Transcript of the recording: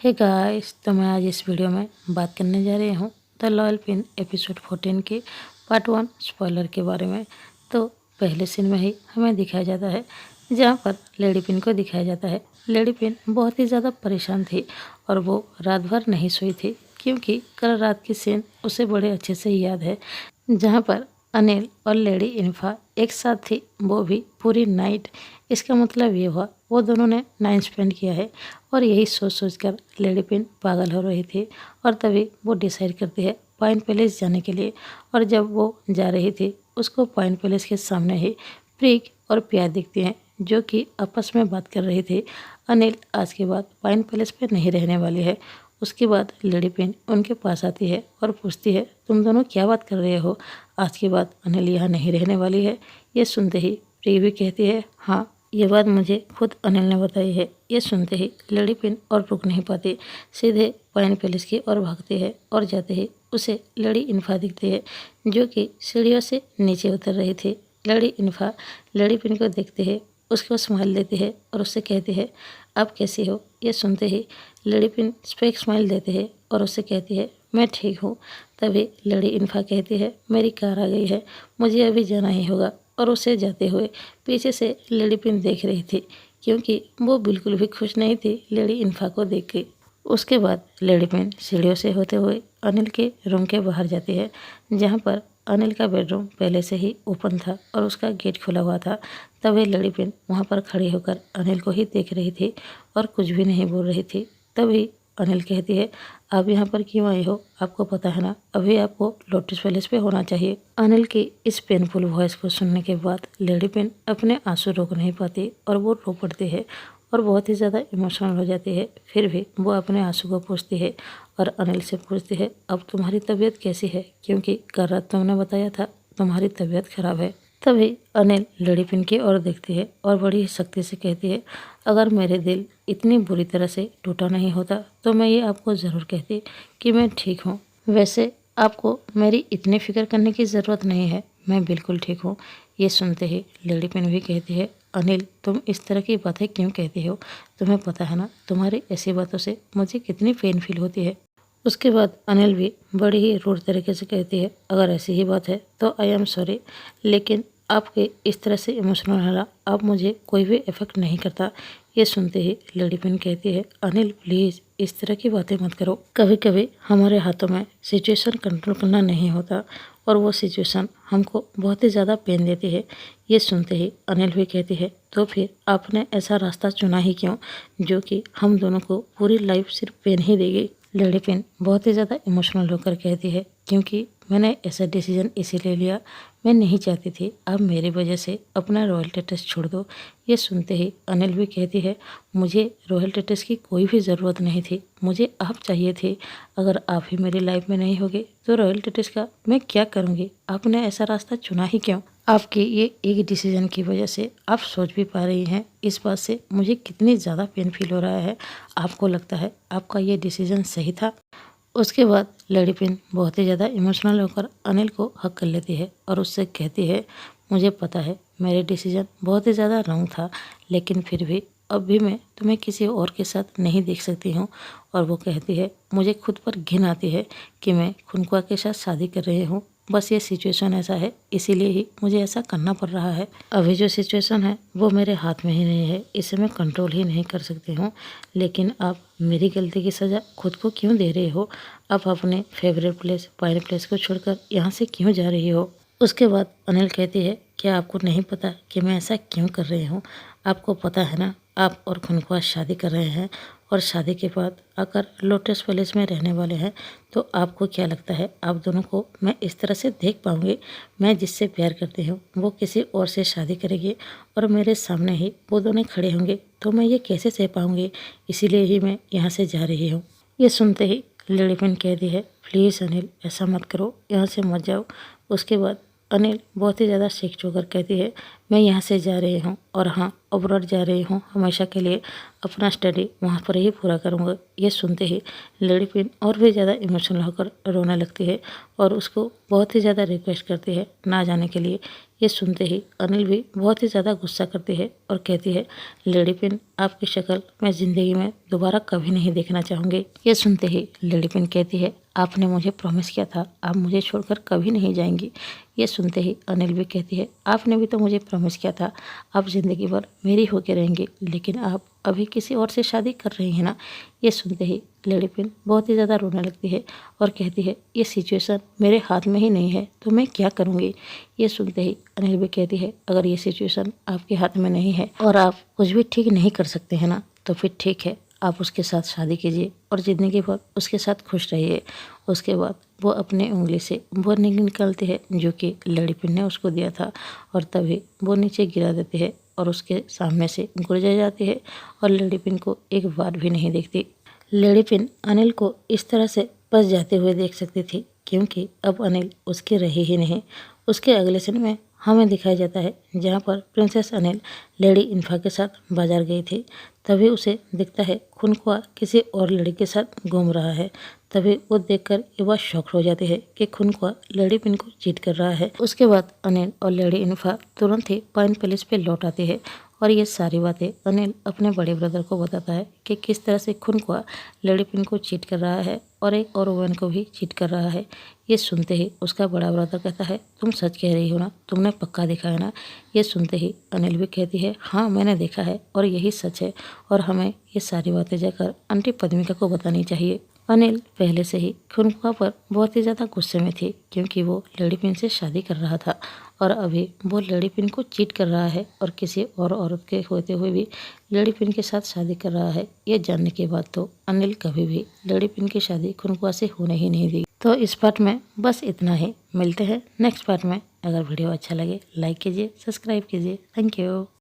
Hey guys, तो मैं आज इस वीडियो में बात करने जा रही हूँ द लॉयल पिन एपिसोड 14 के पार्ट 1 स्पॉइलर के बारे में। तो पहले सीन में ही हमें दिखाया जाता है जहाँ पर लेडी पिन को दिखाया जाता है। लेडी पिन बहुत ही ज़्यादा परेशान थी और वो रात भर नहीं सोई थी क्योंकि कल रात की सीन उसे बड़े अच्छे से याद है जहाँ पर अनिल और लेडी इन्फा एक साथ थी, वो भी पूरी नाइट। इसका मतलब ये हुआ वो दोनों ने नाइट स्पेंड किया है और यही सोच सोच कर लेडी पिन पागल हो रही थी। और तभी वो डिसाइड करती है पाइन पैलेस जाने के लिए। और जब वो जा रही थी उसको पाइन पैलेस के सामने ही प्रीक और प्यार दिखती हैं जो कि आपस में बात कर रही थी। अनिल आज के बाद पाइन पैलेस पे नहीं रहने वाली है। उसके बाद लेडी पिन उनके पास आती है और पूछती है तुम दोनों क्या बात कर रहे हो, आज के बाद अनिल यहाँ नहीं रहने वाली है। ये सुनते ही प्री भी कहती है हाँ, ये बात मुझे खुद अनिल ने बताई है। ये सुनते ही लेडी पिन और रुक नहीं पाती, सीधे पाइन पैलेस की ओर भागती है और जाते ही उसे लेडी इन्फा दिखती है जो कि सीढ़ियों से नीचे उतर रही थी। लेडी इन्फा लेडी पिन को देखते ही उसको स्माइल देती है और उससे कहती है आप कैसी हो। ये सुनते ही लेडी पिन स्पेक स्माइल देते हैं और उससे कहती है मैं ठीक हूँ। तभी लेडी इन्फा कहती है मेरी कार आ गई है, मुझे अभी जाना ही होगा। और उसे जाते हुए पीछे से लेडी पिन देख रही थी क्योंकि वो बिल्कुल भी खुश नहीं थी लेडी इन्फा को देख के। उसके बाद लेडी पिन सीढ़ियों से होते हुए अनिल के रूम के बाहर जाती है जहाँ पर अनिल का बेडरूम पहले से ही ओपन था और उसका गेट खुला हुआ था। तभी लेडी पिन वहाँ पर खड़ी होकर अनिल को ही देख रही थी और कुछ भी नहीं बोल रही थी। तभी अनिल कहती है आप यहाँ पर क्यों आई हो, आपको पता है ना अभी आपको लोटस पैलेस पे होना चाहिए। अनिल की इस पेनफुल वॉइस को सुनने के बाद लेडी पिन अपने आंसू रोक नहीं पाती और वो रो पड़ती है और बहुत ही ज़्यादा इमोशनल हो जाती है। फिर भी वो अपने आंसू को पूछती है और अनिल से पूछती है अब तुम्हारी तबीयत कैसी है, क्योंकि कल रात तुमने बताया था तुम्हारी तबीयत खराब है। तभी अनिल लेडी पिन की ओर देखती है और बड़ी ही सख्ती से कहती है अगर मेरे दिल इतनी बुरी तरह से टूटा नहीं होता तो मैं ये आपको ज़रूर कहती कि मैं ठीक हूँ। वैसे आपको मेरी इतनी फिक्र करने की ज़रूरत नहीं है, मैं बिल्कुल ठीक हूँ। ये सुनते ही लेडी पिन भी कहती है अनिल तुम इस तरह की बातें क्यों कहती हो, तुम्हें पता है ना तुम्हारी ऐसी बातों से मुझे कितनी पेन फील होती है। उसके बाद अनिल भी बड़ी ही रूड तरीके से कहती है अगर ऐसी ही बात है तो आई एम सॉरी, लेकिन आपके इस तरह से इमोशनल होना अब मुझे कोई भी इफ़ेक्ट नहीं करता। ये सुनते ही लेडी पिन कहती है अनिल प्लीज़ इस तरह की बातें मत करो, कभी कभी हमारे हाथों में सिचुएशन कंट्रोल करना नहीं होता और वो सिचुएशन हमको बहुत ही ज़्यादा पेन देती है। ये सुनते ही अनिल भी कहती है तो फिर आपने ऐसा रास्ता चुना ही क्यों जो कि हम दोनों को पूरी लाइफ सिर्फ पेन ही देगी। लेडी पिन बहुत ही ज़्यादा इमोशनल होकर कहती है क्योंकि मैंने ऐसा डिसीजन इसीलिए लिया, मैं नहीं चाहती थी आप मेरी वजह से अपना रॉयल टेटस छोड़ दो। ये सुनते ही अनिल भी कहती है मुझे रॉयल टेटस की कोई भी ज़रूरत नहीं थी, मुझे आप चाहिए थे। अगर आप ही मेरी लाइफ में नहीं होगे तो रॉयल टेटस का मैं क्या करूँगी, आपने ऐसा रास्ता चुना ही क्यों। आपके ये एक डिसीजन की वजह से आप सोच भी पा रही हैं इस बात से मुझे कितनी ज़्यादा पेन फील हो रहा है। आपको लगता है आपका ये डिसीजन सही था। उसके बाद लेडी पिन बहुत ही ज़्यादा इमोशनल होकर अनिल को हक कर लेती है और उससे कहती है मुझे पता है मेरे डिसीजन बहुत ही ज़्यादा रॉन्ग था, लेकिन फिर भी अब भी मैं तुम्हें किसी और के साथ नहीं देख सकती हूँ। और वो कहती है मुझे खुद पर घिन आती है कि मैं खुनख्वा के साथ शादी कर रही हूँ, बस ये सिचुएशन ऐसा है इसीलिए ही मुझे ऐसा करना पड़ रहा है। अभी जो सिचुएशन है वो मेरे हाथ में ही नहीं है, इसे मैं कंट्रोल ही नहीं कर सकती हूँ। लेकिन आप मेरी गलती की सज़ा खुद को क्यों दे रहे हो, आप अपने फेवरेट प्लेस पाइन प्लेस को छोड़कर यहाँ से क्यों जा रही हो। उसके बाद अनिल कहती है क्या आपको नहीं पता कि मैं ऐसा क्यों कर रही हूँ, आपको पता है ना आप और खुनख्वा शादी कर रहे हैं और शादी के बाद अगर लोटस पैलेस में रहने वाले हैं तो आपको क्या लगता है आप दोनों को मैं इस तरह से देख पाऊँगी। मैं जिससे प्यार करती हूँ वो किसी और से शादी करेगी और मेरे सामने ही वो दोनों खड़े होंगे तो मैं ये कैसे सह पाऊँगी, इसीलिए ही मैं यहाँ से जा रही हूँ। ये सुनते ही लेडी पिन कहती है प्लीज़ अनिल ऐसा मत करो, यहाँ से मत जाओ। उसके बाद अनिल बहुत ही ज़्यादा सीख चुकर कहती है मैं यहाँ से जा रही हूँ और हाँ अब्रॉड जा रही हूँ, हमेशा के लिए अपना स्टडी वहाँ पर ही पूरा करूँगा। ये सुनते ही लेडी पिन और भी ज़्यादा इमोशनल होकर रोने लगती है और उसको बहुत ही ज़्यादा रिक्वेस्ट करती है ना जाने के लिए। ये सुनते ही अनिल भी बहुत ही ज़्यादा गुस्सा करती है और कहती है, लेडी पिन, आपकी शक्ल मैं ज़िंदगी में दोबारा कभी नहीं देखना चाहूँगी। ये सुनते ही लेडी पिन कहती है, आपने मुझे प्रॉमिस किया था आप मुझे छोड़कर कभी नहीं जाएंगी। ये सुनते ही अनिल भी कहती है, आपने भी तो मुझे प्रॉमिस किया था आप ज़िंदगी भर मेरी होके रहेंगी, लेकिन आप अभी किसी और से शादी कर रही हैं ना। ये सुनते ही लेडी पिन बहुत ही ज़्यादा रोने लगती है और कहती है, ये सिचुएशन मेरे हाथ में ही नहीं है तो मैं क्या करूँगी। ये सुनते ही अनिल भी कहती है, अगर ये सिचुएशन आपके हाथ में नहीं है और आप कुछ भी ठीक नहीं कर सकते हैं ना, तो फिर ठीक है, आप उसके साथ शादी कीजिए और ज़िंदगी भर उसके साथ खुश रहिए। उसके बाद वो अपने उंगली से वो रिंग निकालती है जो कि लेडी पिन ने उसको दिया था और तभी वो नीचे गिरा देती है और उसके सामने से गुजर जाती है और लेडी पिन को एक बार भी नहीं देखती। लेडी पिन अनिल को इस तरह से फंस जाते हुए देख सकती थी क्योंकि अब अनिल उसके रहे ही नहीं। उसके अगले सीन में हमें दिखाया जाता है जहाँ पर प्रिंसेस अनिल लेडी इन्फा के साथ बाजार गई थी। तभी उसे दिखता है खुनकुआ किसी और लड़की के साथ घूम रहा है। तभी वो देखकर ये बात शॉक हो जाती है कि खुनकुआ लेडी पिन को चीट कर रहा है। उसके बाद अनिल और लेडी इन्फा तुरंत ही पाइन पैलेस पे लौट आते हैं और ये सारी बातें अनिल अपने बड़े ब्रदर को बताता है कि किस तरह से खुनकुआ लेडी पिन को चीट कर रहा है और एक और वुमन को भी चीट कर रहा है। ये सुनते ही उसका बड़ा ब्रदर कहता है, तुम सच कह रही हो ना, तुमने पक्का देखा है ना। ये सुनते ही अनिल भी कहती है, हाँ मैंने देखा है और यही सच है और हमें ये सारी बातें जाकर आंटी पद्मिका को बतानी चाहिए। अनिल पहले से ही खुनकुआ पर बहुत ही ज़्यादा गुस्से में थी क्योंकि वो लेडी पिन से शादी कर रहा था और अभी वो लेडी पिन को चीट कर रहा है और किसी और औरत के होते हुए भी लेडी पिन के साथ शादी कर रहा है। ये जानने के बाद तो अनिल कभी भी लेडी पिन की शादी खुनकुआ से होने ही नहीं दी। तो इस पार्ट में बस इतना ही, मिलते हैं नेक्स्ट पार्ट में। अगर वीडियो अच्छा लगे लाइक कीजिए, सब्सक्राइब कीजिए। Thank you.